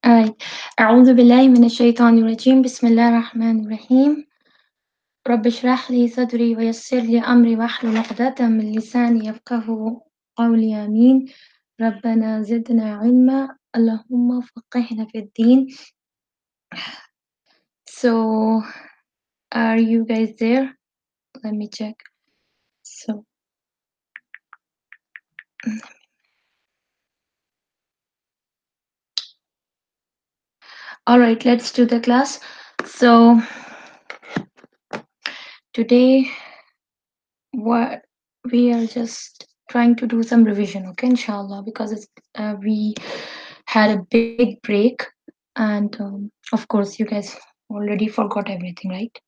Alright. أعوذ بالله من الشيطان الرجيم. بسم الله الرحمن الرحيم. رب اشرح لي صدري ويسر لي أمري واحلل عقدة من لساني يفقه قولي آمين. ربنا زدنا علما اللهم فقهنا في الدين. So, are you guys there? Let me check. So, alright, let's do the class. So, today what we are just trying to do some revision, okay, inshallah, because we had a big break, and of course you guys already forgot everything, right?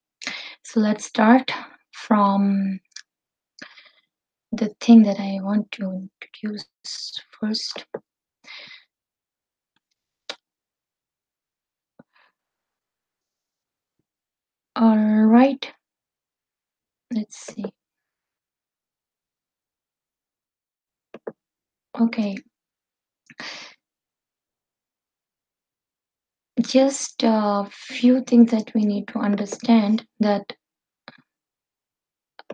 So let's start from the thing that I want to introduce first. All right, let's see. Okay, just a few things that we need to understand that.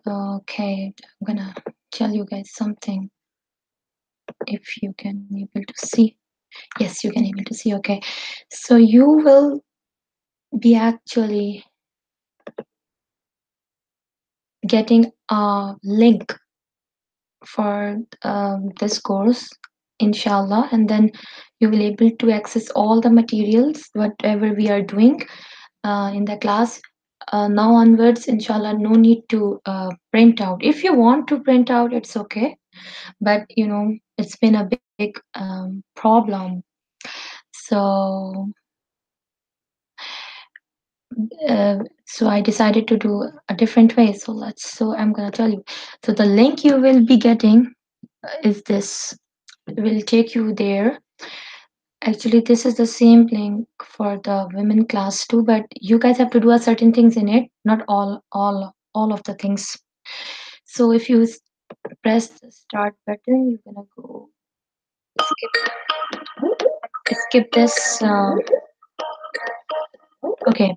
Okay, I'm gonna tell you guys something. If you can able to see, yes, you can able to see. Okay, so you will be actually getting a link for this course, inshallah, and then you will able to access all the materials whatever we are doing in the class. Now onwards, inshallah, no need to print out. If you want to print out, it's okay, but it's been a big problem. So so I decided to do a different way. So I'm gonna tell you. So the link you will be getting is this. It will take you there. Actually, this is the same link for the women class too, but you guys have to do a certain things in it, not all of the things. So if you press the start button, you're gonna go skip this. Okay,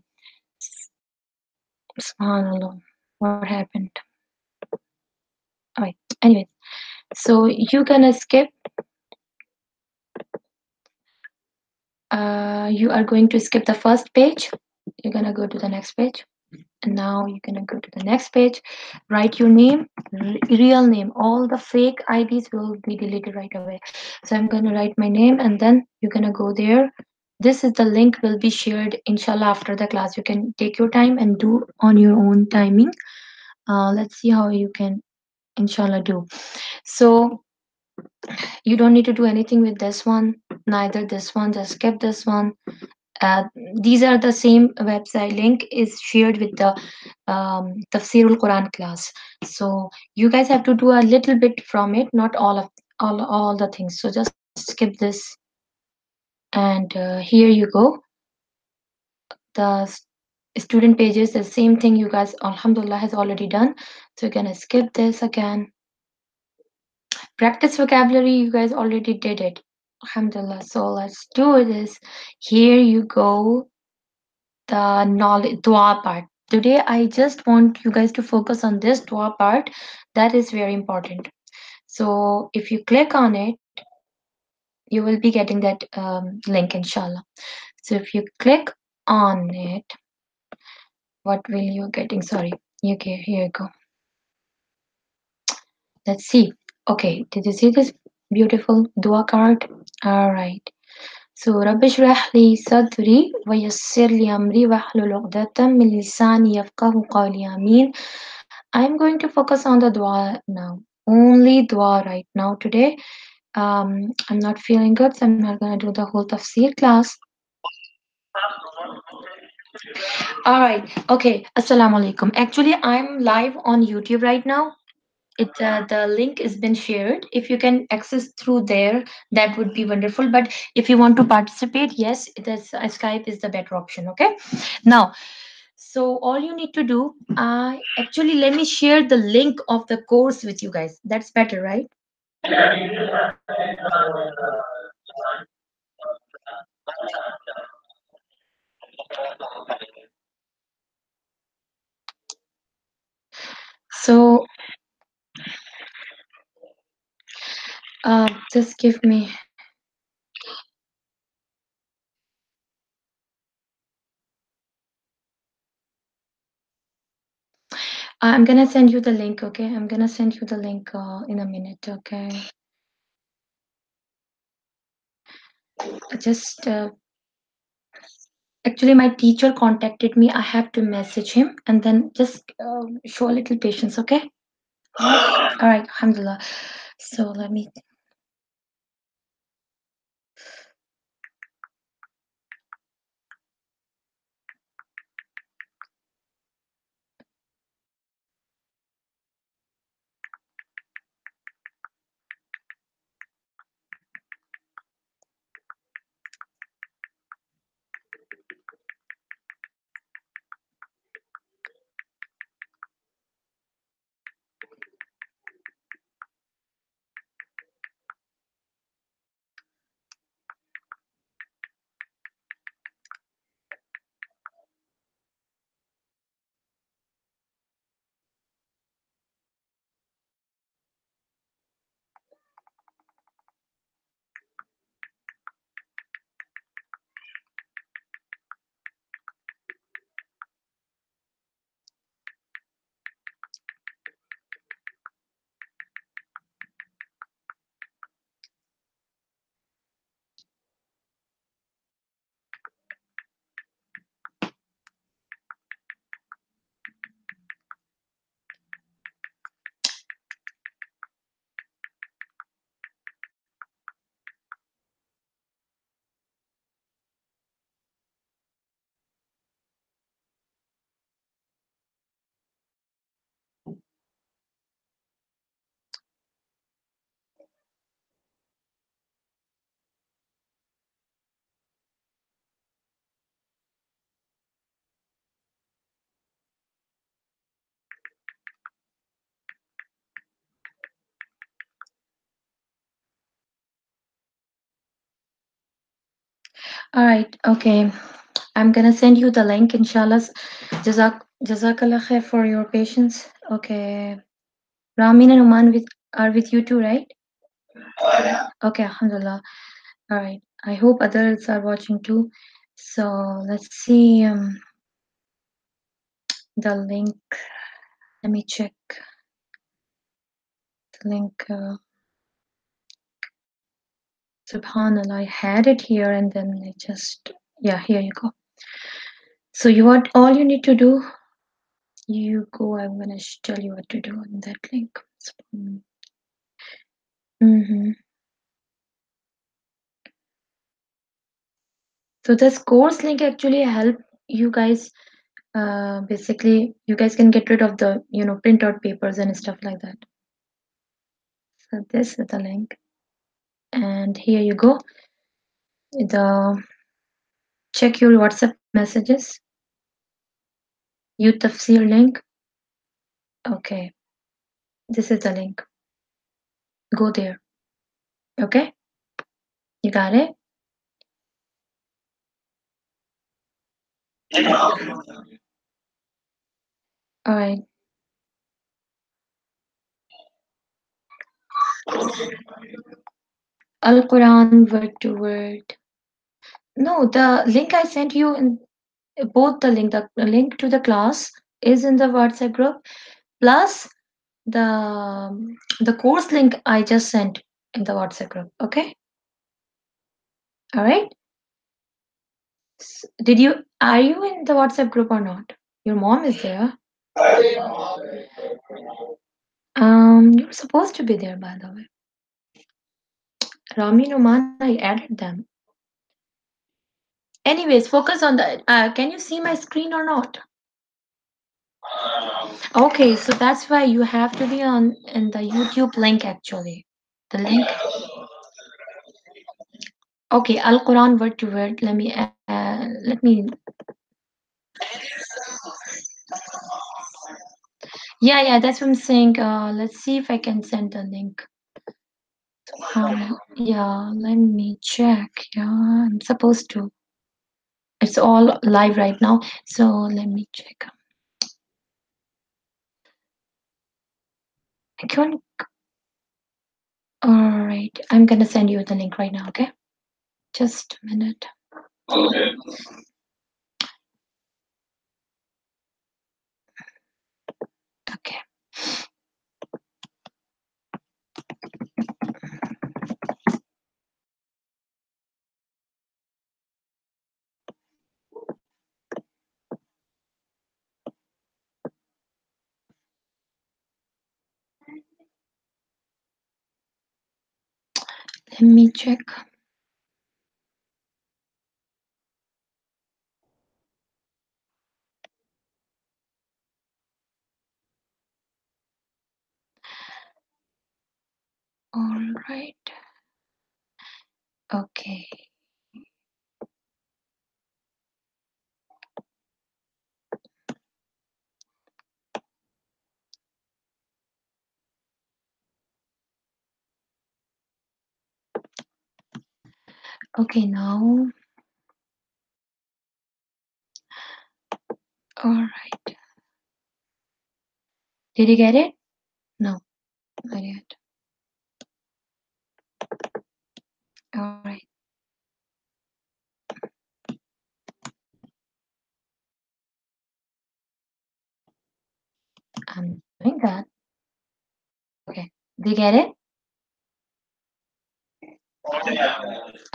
subhanallah, what happened? Alright, anyways, so you're gonna skip. You are going to skip the first page. You're gonna go to the next page. And now you're gonna go to the next page, write your name, real name. All the fake IDs will be deleted right away. So I'm gonna write my name, and then you're gonna go there. This is the link will be shared, inshallah, after the class. You can take your time and do on your own timing. Let's see how you can, inshallah, do. So you don't need to do anything with this one, neither this one. Just skip this one. uh, these are the same website. Link is shared with the tafseer Quran class. So you guys have to do a little bit from it, not all the things. So just skip this, and here you go. The student pages, the same thing you guys, alhamdulillah, has already done. So you're gonna skip this again. Practice vocabulary, you guys already did it, alhamdulillah. So let's do this. Here you go, the knowledge dua part. Today I just want you guys to focus on this dua part. That is very important. So if you click on it, you will be getting that link, inshallah. So if you click on it, what will you getting? Sorry, okay, here you go. Let's see. Okay, did you see this beautiful dua card? All right. So رب اشرح لي صدري ويسر لي أمري واحلل عقدة من لساني يفقه قولي آمين. I'm going to focus on the dua now. Only dua right now today. I'm not feeling good, so I'm not gonna do the whole tafsir class. All right. Okay. Assalamu alaikum. Actually, I'm live on YouTube right now. The link has been shared. If you can access through there, that would be wonderful. But if you want to participate, yes, Skype is the better option. Okay. Now, so all you need to do, actually, let me share the link of the course with you guys. That's better, right? Just give me. I'm gonna send you the link. Okay, I'm gonna send you the link in a minute. Okay, just actually my teacher contacted me. I have to message him and then just show a little patience. Okay. All right. Alhamdulillah. So let me. All right. Okay. I'm gonna send you the link, inshallah. Jazakallah khair for your patience. Okay. Ramin and Uman are with you too, right? Okay, alhamdulillah. All right. I hope others are watching too. So let's see the link. Let me check the link. Subhanallah, I had it here and then I just, yeah, here you go. So you want all you need to do, you go. I'm gonna tell you what to do on that link. Mm-hmm. So this course link actually help you guys. Basically, you guys can get rid of the printout papers and stuff like that. So this is the link, and here you go. The check your WhatsApp messages. You tafseer link. Okay, this is the link. Go there. Okay, you got it. All right. Al Quran word to word. No, the link I sent you in both the link to the class is in the WhatsApp group. Plus the course link I just sent in the WhatsApp group. Okay. All right. Did you are you in the WhatsApp group or not? Your mom is there. You're supposed to be there by the way. Rami Noman, I added them. Anyways, focus on the. Can you see my screen or not? Okay, so that's why you have to be on in the YouTube link actually. The link. Okay, Al Quran word to word. Let me. Yeah, that's what I'm saying. Let's see if I can send the link. Yeah, let me check. Yeah, I'm supposed to. It's all live right now, so let me check. I can't. All right, I'm gonna send you the link right now, okay? Just a minute. Okay. Let me check. All right. Okay. Okay, now. All right. Did you get it? No, not yet. All right. I'm doing that. Okay. Did you get it?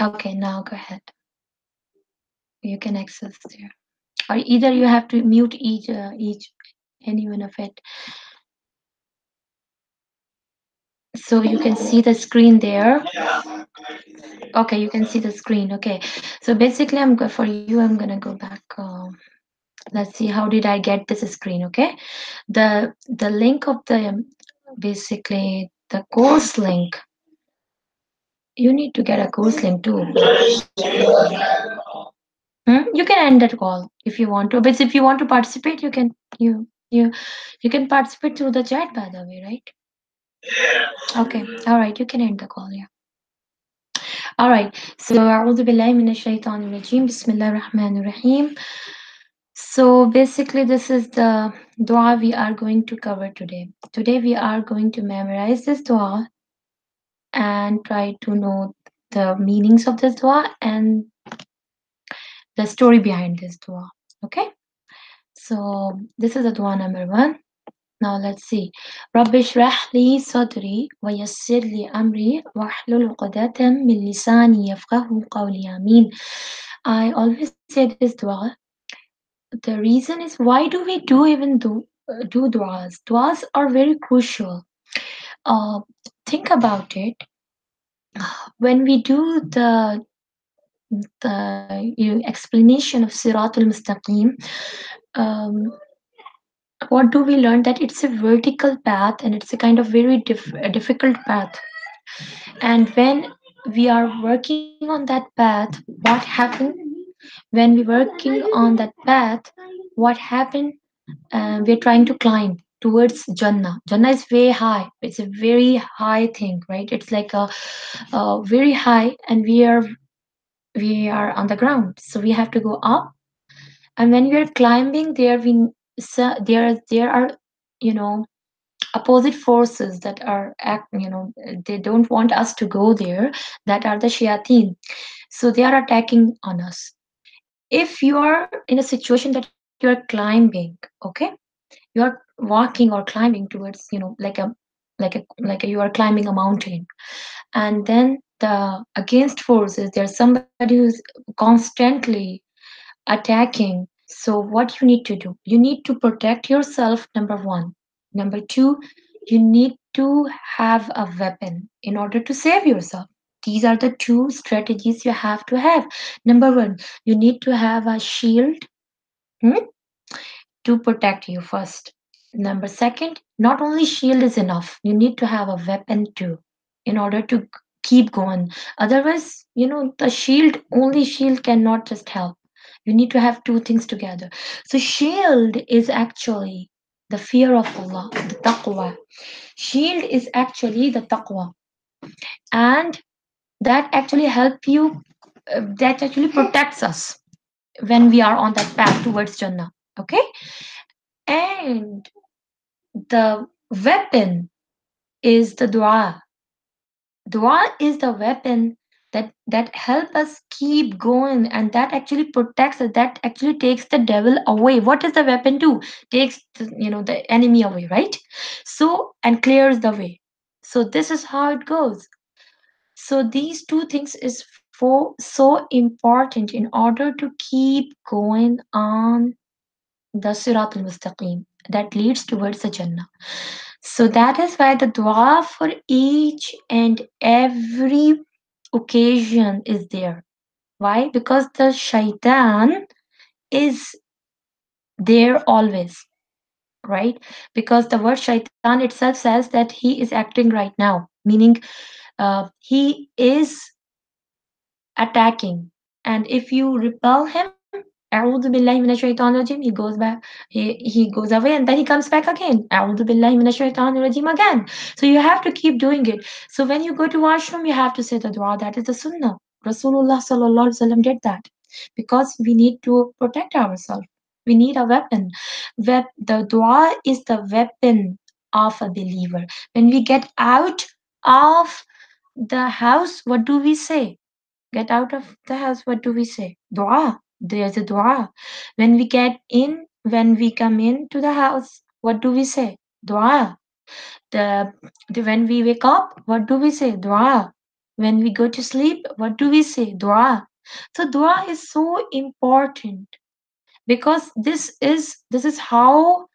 Okay, now go ahead. You can access there. Or either you have to mute each any one of it. So you can see the screen there. Okay, you can see the screen. Okay. So basically for you, I'm gonna go back. Let's see, how did I get this screen? Okay. The link of the basically the course link. You need to get a course link too. You can end that call if you want to. But if you want to participate, you you can participate through the chat, by the way, right? Okay. All right. You can end the call. Yeah. All right. So أعوذ بالله من الشيطان الرجيم بسم الله الرحمن الرحيم. So basically, this is the dua we are going to cover today. Today we are going to memorize this dua and try to know the meanings of this dua and the story behind this dua. Okay. So this is the dua number 1. Now let's see. رب اشرح لي صدري ويسر لي أمري واحلل عقدة من لساني يفقه قولي آمين. I always say this dua. The reason is, why do we do duas? Duas are very crucial. Uh, think about it. When we do the explanation of Siratul Mustaqim, um, what do we learn? That it's a vertical path and it's a kind of very difficult path. And when we are working on that path, what happened? When we're working on that path, what happened? We're trying to climb towards Jannah. Jannah is very high. It's a very high thing, right? It's like a very high, and we are on the ground, so we have to go up. And when we are climbing, there are, you know opposite forces that are they don't want us to go there. That are the shayateen. So they are attacking on us. If you are in a situation that you are climbing, okay, you are walking or climbing towards, like you are climbing a mountain, and then the against forces, there's somebody who's constantly attacking. So what you need to do, you need to protect yourself, number one. Number two, you need to have a weapon in order to save yourself. These are the two strategies you have to have. Number one, you need to have a shield, hmm, to protect you first. Number second, not only shield is enough, you need to have a weapon too in order to keep going. Otherwise, the only shield cannot just help. You need to have two things together. So shield is actually the fear of Allah, the taqwa. Shield is actually the taqwa. And that actually help you, that actually protects us when we are on that path towards Jannah. Okay? And the weapon is the dua. Dua is the weapon that help us keep going, and that actually protects us, that actually takes the devil away. What does the weapon do? Takes the enemy away, right? So, and clears the way. So this is how it goes. So these two things is so important in order to keep going on the Sirat al-Mustaqim that leads towards the Jannah. So that is why the dua for each and every occasion is there. Why? Because the shaitan is there always, right? Because the word shaitan itself says that he is acting right now, meaning he is attacking. And if you repel him, أعوذ بالله من الشيطان الرجيم, he goes back, he goes away and then he comes back again. أعوذ بالله من الشيطان الرجيم again. So you have to keep doing it. So when you go to washroom, you have to say the dua. That is the sunnah. Rasulullah sallallahu alaihi wasallam did that because we need to protect ourselves. We need a weapon. The dua is the weapon of a believer. When we get out of the house, what do we say? Get out of the house, what do we say? Dua. There's a dua. When we get in, when we come into the house, what do we say? Dua. The, when we wake up, what do we say? Dua. When we go to sleep, what do we say? Dua. So dua is so important because this is how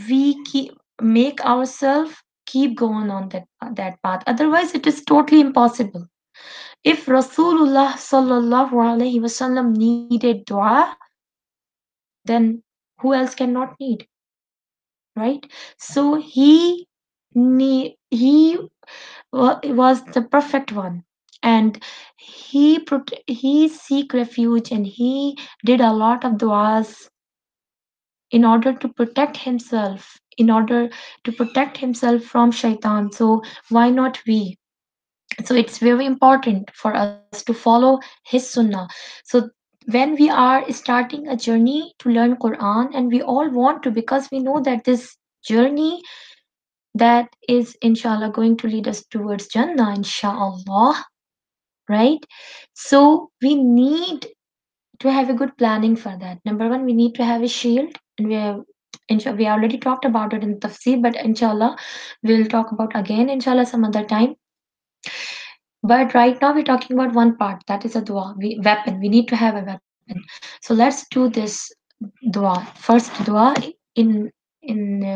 we keep make ourselves keep going on that path. Otherwise, it is totally impossible. If Rasulullah sallallahu alaihi wasallam needed dua, then who else cannot need, right? So he was the perfect one, and he seek refuge and he did a lot of duas in order to protect himself, in order to protect himself from shaitan. So why not we? So it's very important for us to follow his sunnah. So when we are starting a journey to learn Quran, and we all want to, because we know that this journey that is inshallah going to lead us towards Jannah, inshallah, right? So we need to have a good planning for that. Number one, we need to have a shield, and we already talked about it in tafseer, but inshallah we'll talk about again inshallah some other time. But right now we're talking about one part, that is a dua. Weapon. We need to have a weapon. So let's do this dua. First dua in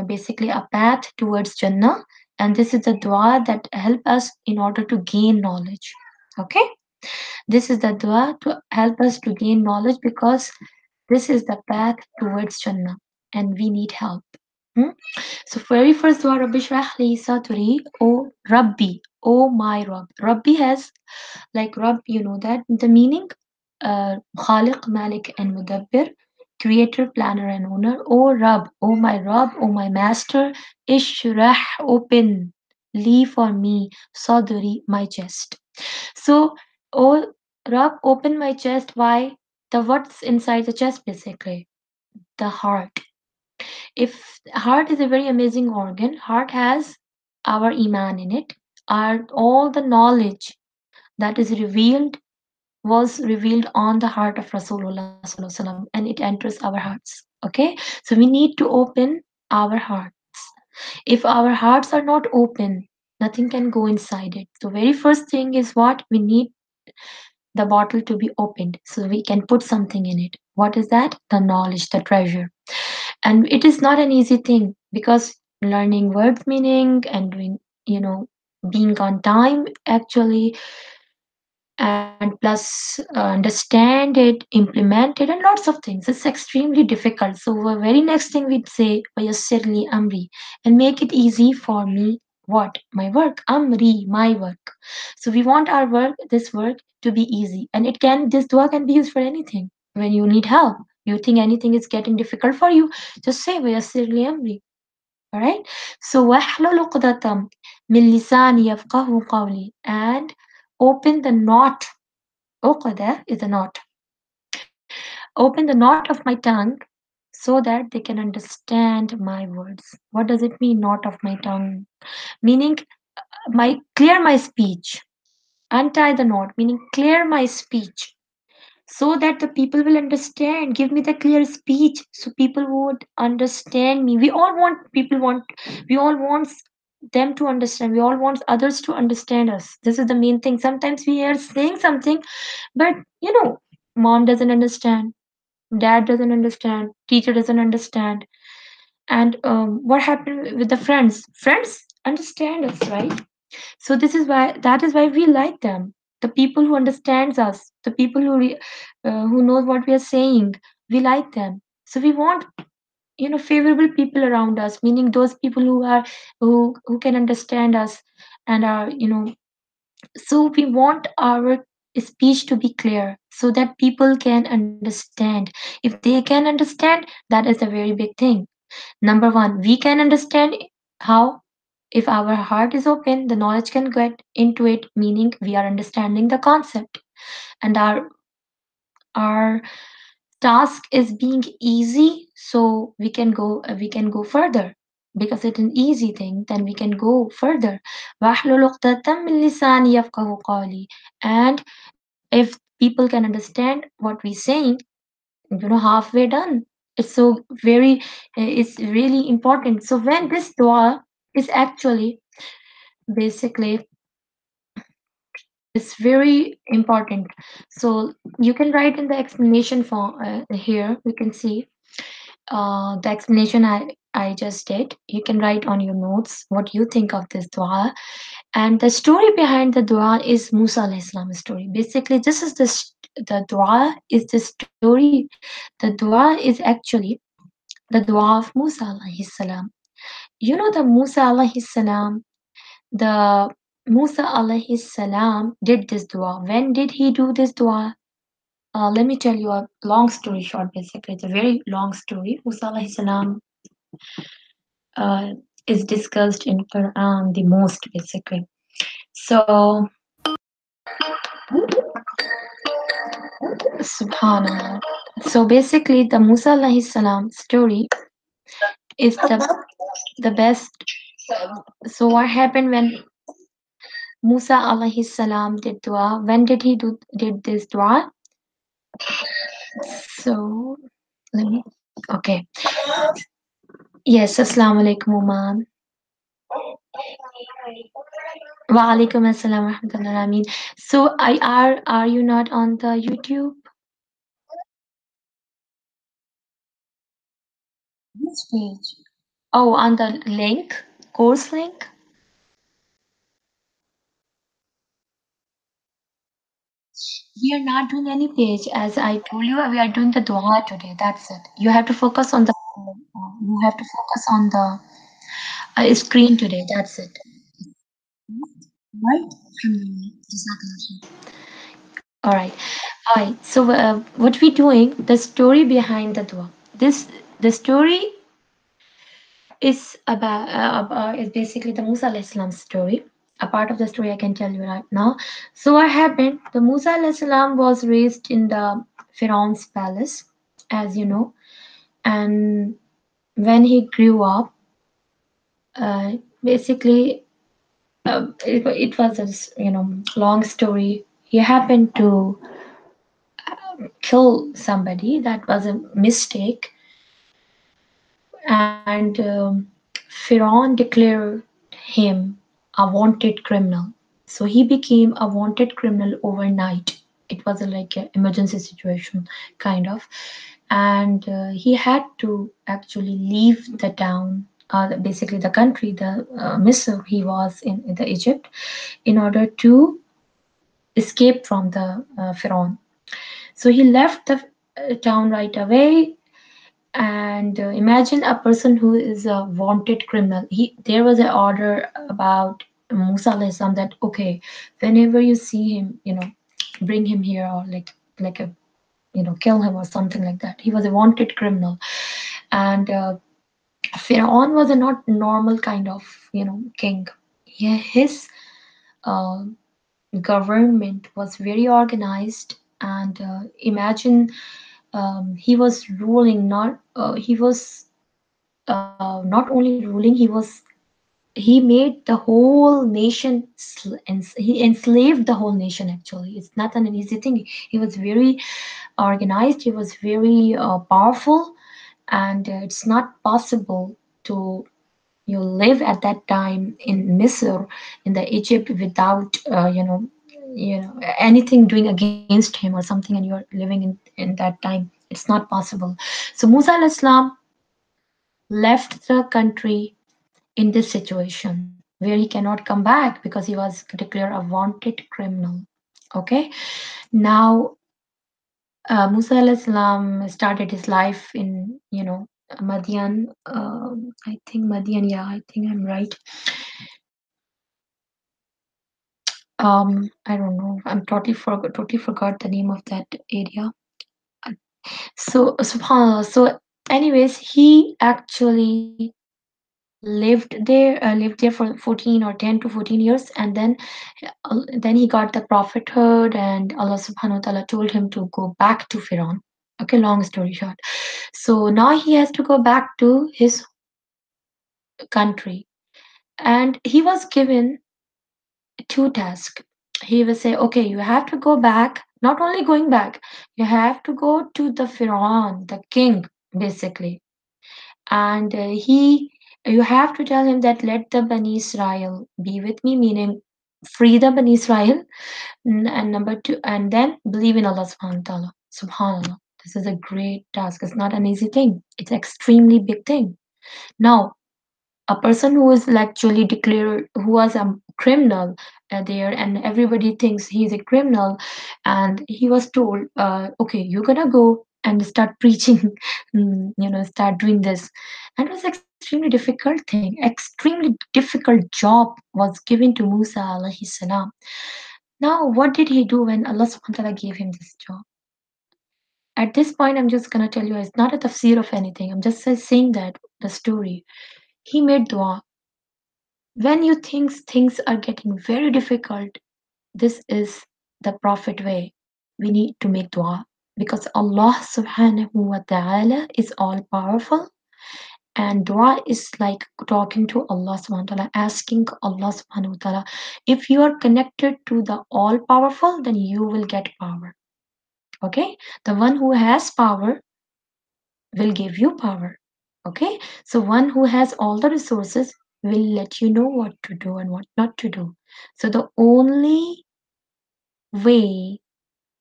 basically a path towards Jannah, and this is the dua that help us in order to gain knowledge. Okay, this is the dua to help us to gain knowledge because this is the path towards Jannah, and we need help. Hmm? So very first dua, Rabbi shrah li sadri, O Rabbi, O my Rabb. Rabbi has like Rabb, you know that the meaning, Khaliq, Malik, and Mudabbir, creator, planner, and owner. O Rabb, O my Rabb, O my master, Ishrah, open, leave for me, Sadri, my chest. So, O Rabb, open my chest. Why? The what's inside the chest, basically, the heart. If heart is a very amazing organ, heart has our iman in it, our all the knowledge that is revealed was revealed on the heart of Rasulullah sallallahu alaihi wasallam, and it enters our hearts. Okay, so we need to open our hearts. If our hearts are not open, nothing can go inside it. So very first thing is what we need, the bottle to be opened so we can put something in it. What is that? The knowledge, the treasure. And it is not an easy thing because learning words meaning and doing, being on time actually, and plus understand it, implement it, and lots of things. It's extremely difficult. So the very next thing we'd say, "Wayassirli amri," and make it easy for me. What? My work. Amri, my work. So we want our work, this work, to be easy, and this dua can be used for anything. When you need help, you think anything is getting difficult for you, just say "Wayassirli amri." All right. So wahlul uqdatam min lisani yafqahu qawli, and open the knot. Uqda is a knot. Open the knot of my tongue so that they can understand my words. What does it mean, knot of my tongue? Meaning, clear my speech, untie the knot, meaning clear my speech, so that the people will understand. Give me the clear speech so people would understand me. We all want them to understand. We all want others to understand us. This is the main thing. Sometimes we are saying something, but mom doesn't understand, dad doesn't understand, teacher doesn't understand. And what happened with the friends understand us, right? So that is why we like them. The people who understands us, the people who knows what we are saying, we like them. So we want favorable people around us, meaning those people who can understand us, and are so we want our speech to be clear so that people can understand. If they can understand, that is a very big thing. Number one, we can understand. How? If our heart is open, the knowledge can get into it, meaning we are understanding the concept, and our task is being easy, so we can go further. Because it's an easy thing, then we can go further. واحلل عقدة من لساني يفقهوا قولي. And if people can understand what we're saying, halfway done. It's really important. So when this dua is actually basically it's very important. So you can write in the explanation form. Here we can see the explanation I just did. You can write on your notes what you think of this dua. And the story behind the dua is Musa alayhi salam story. Basically, this is the dua is the story. The dua is actually the dua of Musa alayhi salam. The Musa alayhi salam, the Musa alayhi salam did this dua. When did he do this dua? Let me tell you a long story short. Basically, it's a very long story. Musa alayhi salam uh, is discussed in Quran the most, basically. So, Subhanallah. So basically, the Musa alayhi salam story is the best. So what happened when Musa alayhi salam did dua? When did he did this dua? So let me. Okay. Yes. Assalamu alaikum, Oman. Wa alaikum assalam wa rahmatullahi ameen. So are you not on the YouTube? Which page? Oh, on the link, course link. We are not doing any page. As I told you, we are doing the dua today. That's it. You have to focus on the. You have to focus on the screen today. That's it. Right? All right. All right. So what we doing? The story behind the dua. The story is basically the Musa alayhi salam story. A part of the story I can tell you right now. So what happened? The Musa alayhi salam was raised in the Pharaoh's palace, as you know, and when he grew up, basically it was a long story. He happened to kill somebody. That was a mistake, and Pharaoh declared him a wanted criminal. So he became a wanted criminal overnight. It was like an emergency situation, kind of, and he had to actually leave the town, basically the country, the Misr he was in the Egypt, in order to escape from the Pharaoh. So he left the town right away. And imagine a person who is a wanted criminal. There was an order about Musa alayhi salam that okay, whenever you see him, bring him here, or like a kill him or something like that. He was a wanted criminal, and Pharaoh was a not normal kind of king. His uh, government was very organized, and imagine he was ruling not he was not only ruling, he was he made the whole nation he enslaved the whole nation. Actually, it's not an easy thing. He was very organized, he was very powerful, and it's not possible to you live at that time in Misr, in the Egypt, without anything doing against him or something, and you're living in that time. It's not possible. So Musa al-Islam left the country in this situation where he cannot come back because he was declared a wanted criminal. Okay, now Musa al-Islam started his life in, Madian. I think Madian. Yeah, I think I'm right. I don't know. I'm totally forgot the name of that area. So, subhanallah. So, anyways, he actually lived there for 14 or 10 to 14 years, and then he got the prophethood, and Allah subhanahu wa ta'ala told him to go back to Firaun. Okay, long story short. So now he has to go back to his country, and he was given two tasks. He will say, okay, you have to go back, not only going back, you have to go to the Firaun, the king, basically. And you have to tell him that let the Bani Israel be with me, meaning free the Bani Israel. And number two, and then believe in Allah subhanahu wa ta'ala. Subhanallah. This is a great task. It's not an easy thing. It's extremely big thing. Now, a person who is actually declared who was a criminal there, and everybody thinks he's a criminal, and he was told, okay, you're gonna go and start preaching, start doing this. And it was extremely difficult thing, extremely difficult job was given to Musa alayhi salam. Now, what did he do when Allah subhanahu wa ta'ala gave him this job? At this point, I'm just gonna tell you, it's not a tafseer of anything, I'm just saying that the story. He made dua. When you think things are getting very difficult, this is the Prophet way. We need to make dua because Allah subhanahu wa ta'ala is all powerful, and dua is like talking to Allah subhanahu wa ta'ala, asking Allah subhanahu wa ta'ala. If you are connected to the all powerful, then you will get power. Okay? The one who has power will give you power. Okay? So one who has all the resources will let you know what to do and what not to do. So the only way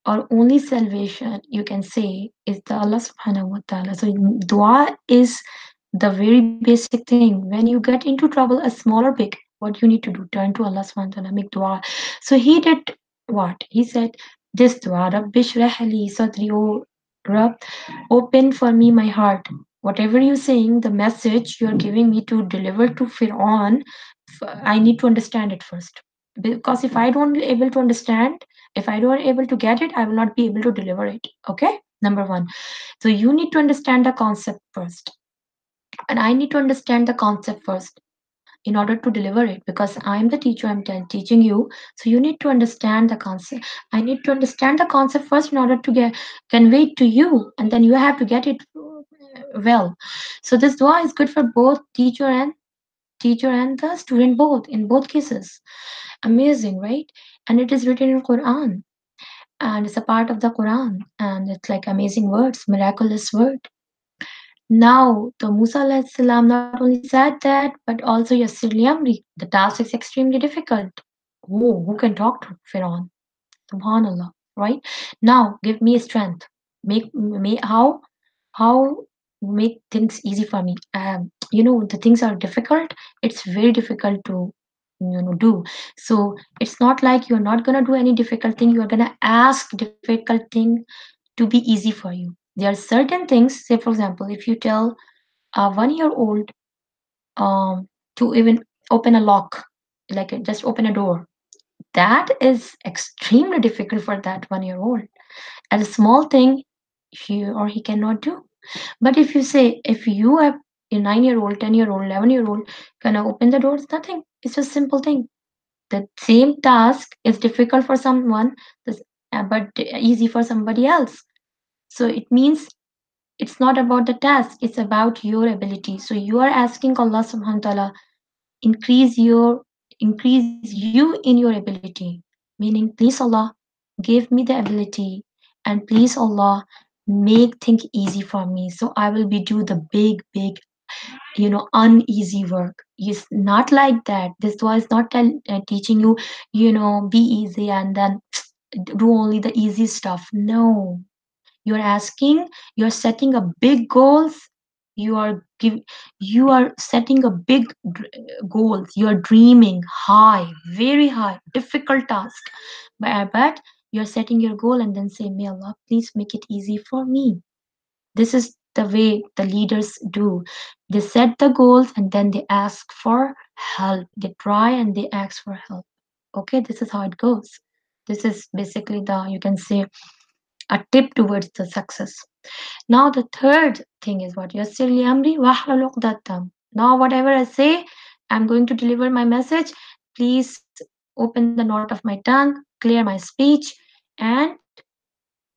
or only salvation you can say is the Allah subhanahu wa ta'ala. So dua is the very basic thing. When you get into trouble, a small or big, what you need to do, turn to Allah subhanahu wa ta'ala, make dua. So he did what? He said this dua, Rabbi shrah li sadri, O Rab, open for me my heart. Whatever you're saying, the message you're giving me to deliver to Fir'aun, I need to understand it first. Because if I don't able to understand, if I don't able to get it, I will not be able to deliver it. Okay? Number one. So you need to understand the concept first. And I need to understand the concept first in order to deliver it, because I'm the teacher, I'm teaching you. So you need to understand the concept. I need to understand the concept first in order to get convey it to you, and then you have to get it well. So this dua is good for both teacher and the student, both in both cases. Amazing, right? And it is written in Quran, and it's a part of the Quran, and it's like amazing words, miraculous word. Now, the Musa alayhi salam not only said that, but also Yassir Amri. The task is extremely difficult. Who can talk to Firaun? Subhanallah, right? Now, give me strength. Make how make things easy for me. The things are difficult. It's very difficult to do. So it's not like you're not gonna do any difficult thing. You're gonna ask difficult thing to be easy for you. There are certain things. Say, for example, if you tell a 1 year old to even open a lock, like just open a door, that is extremely difficult for that 1 year old. As a small thing, he cannot do. But if you say, if you have a 9 year old, 10 year old, 11 year old, can I open the door? It's nothing. It's just simple thing. The same task is difficult for someone, but easy for somebody else. So it means it's not about the task, it's about your ability. So you are asking Allah subhanahu wa ta'ala increase your increase you in your ability, meaning please Allah give me the ability, and please Allah make things easy for me, so I will be do the big uneasy work. It's not like that. This dua is not teaching you, be easy and then do only the easy stuff. No, you're asking, you're setting a big goals, you are give you are setting a big goals, you are dreaming high, very high, difficult task, but you're setting your goal and then say, may Allah please make it easy for me. This is the way the leaders do. They set the goals and then they ask for help. They try and they ask for help. Okay, this is how it goes. This is basically the, you can say, a tip towards the success. Now the third thing is what? Yassir li amri wahlul uqdatam. Now whatever I say, I'm going to deliver my message. Please open the knot of my tongue, clear my speech, and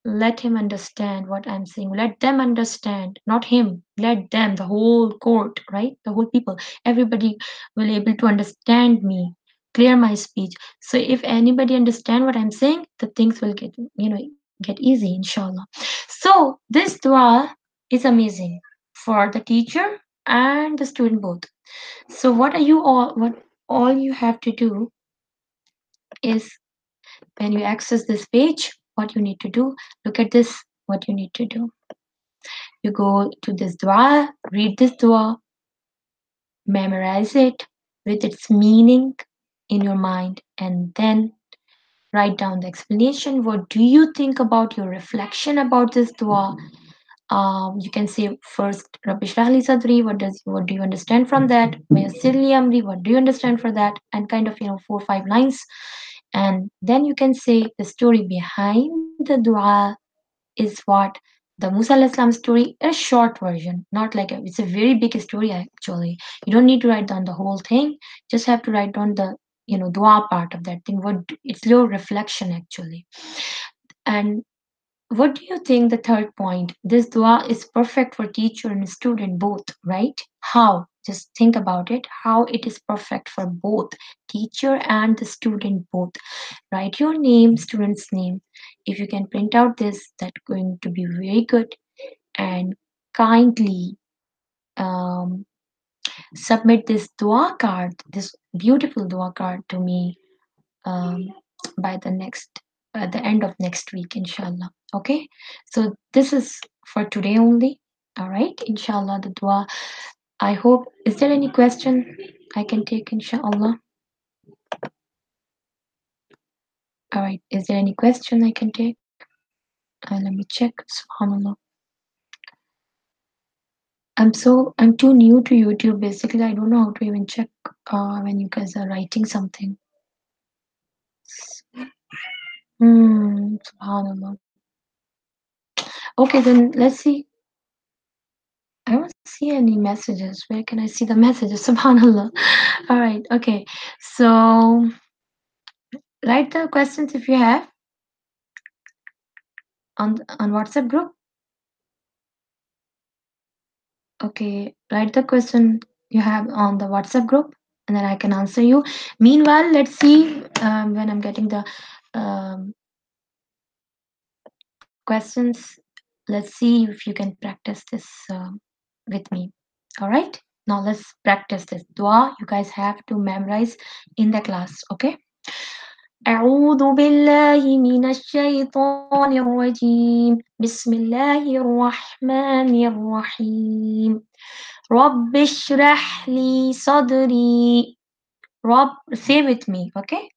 let him understand what I'm saying. Let them understand, not him. Let them, the whole court, right? The whole people, everybody will able to understand me. Clear my speech. So if anybody understand what I'm saying, the things will get easy, inshallah. So this dua is amazing for the teacher and the student both. So what all you have to do is, when you access this page, what you need to do, look at this, what you need to do. You go to this dua, read this dua, memorize it with its meaning in your mind, and then write down the explanation. What do you think about your reflection about this dua? You can say first, Rabbi Shrah li Sadri, what do you understand from that? Mayassir li Amri, what do you understand for that? And kind of 4 or 5 lines. And then you can say the story behind the dua is what the Musa alayhi salam story, a short version, not like it's a very big story actually. You don't need to write down the whole thing, just have to write down the dua part of that thing. What it's your reflection actually. And what do you think the third point? This dua is perfect for teacher and student both, right? How? Just think about it. How it is perfect for both teacher and the student both. Write your name, student's name. If you can print out this, that's going to be very good. And kindly um, submit this dua card, this beautiful dua card to me um, by the next at the end of next week, inshallah. Okay, so this is for today only. All right, inshallah, the dua. I hope, is there any question I can take, inshallah? All right, is there any question I can take? Let me check. Subhanallah. I'm too new to YouTube. Basically, I don't know how to even check when you guys are writing something. Subhanallah. Okay, then let's see. I don't see any messages. Where can I see the messages? Subhanallah. All right. Okay. So write the questions if you have on WhatsApp group. Okay. Write the question you have on the WhatsApp group, and then I can answer you. Meanwhile, let's see when I'm getting the um, questions. Let's see if you can practice this with me. All right. Now let's practice this dua. You guys have to memorize in the class. Okay. أعوذ بالله من الشيطان الرجيم بسم الله الرحمن الرحيم رب اشرح لي صدري رب say with me okay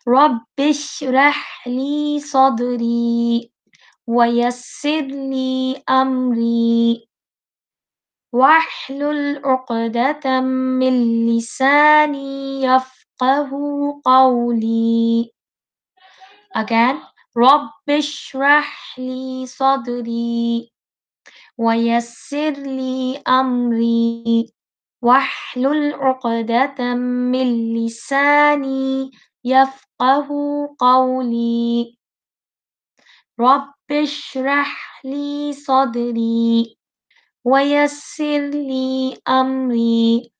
رب اشرح لي صدري ويسر لي أمري واحلل عقدة من لساني يفقه قولي. Again, رب اشرح لي صدري ويسر لي أمري واحلل عقدة من لساني يفقه قولي. رب اشرح لي صدري ويسر لي أمري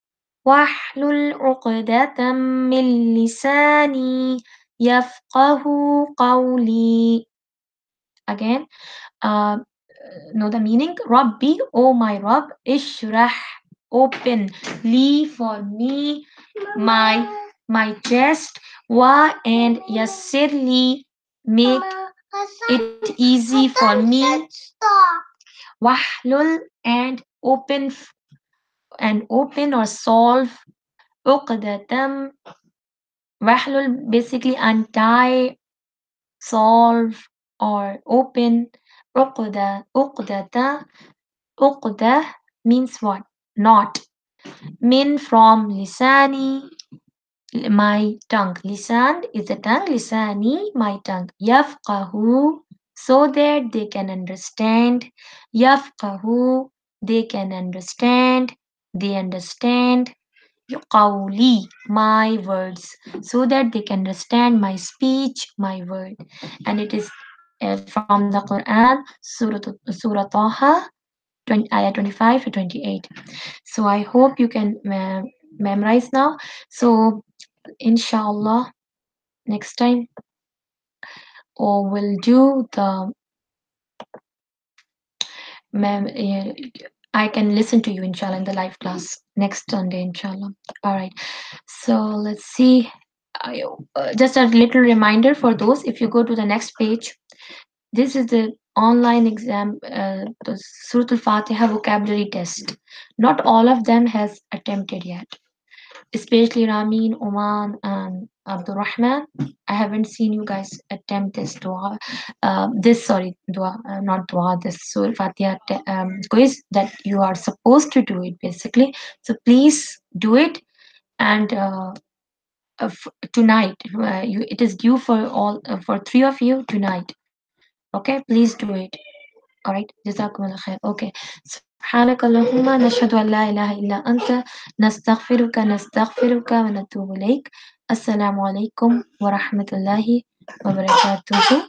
واحلل عقدة من لساني يفقه قولي. Again, uh, know the meaning. Rabbi, oh my Rabb, ishrah, open, li for me, my chest, wa and yassirli, make it easy for me, wahlul and open or solve, uqdatam, wahlul basically untie, solve or open, uqdata, uqda means what? Not. Min from lisani, my tongue. Lisan is the tongue. Lisani, my tongue. Yafqahu, so that they can understand. Yafqahu, they can understand. They understand. Qawli, my words, so that they can understand my speech, my word. And it is from the Quran, Surah Taha, 20, ayah 25 to 28. So I hope you can memorize now. So inshallah, next time, or we'll do the mem- I can listen to you inshallah in the live class next Sunday inshallah. All right. So let's see. I, just a little reminder for those, if you go to the next page, this is the online exam, the Surah Al-Fatiha vocabulary test. Not all of them has attempted yet, especially Ramin, Oman, and Abdurrahman. I haven't seen you guys attempt this dua, dua, not dua, this Surah Fatiha quiz that you are supposed to do it basically. So please do it, and tonight, it is due for all for three of you tonight. Okay, please do it. All right, jazakumullah khair. Okay, سبحانك اللهم نشهد أن لا إله إلا أنت نستغفرك ونتوب إليك. السلام عليكم ورحمة الله وبركاته.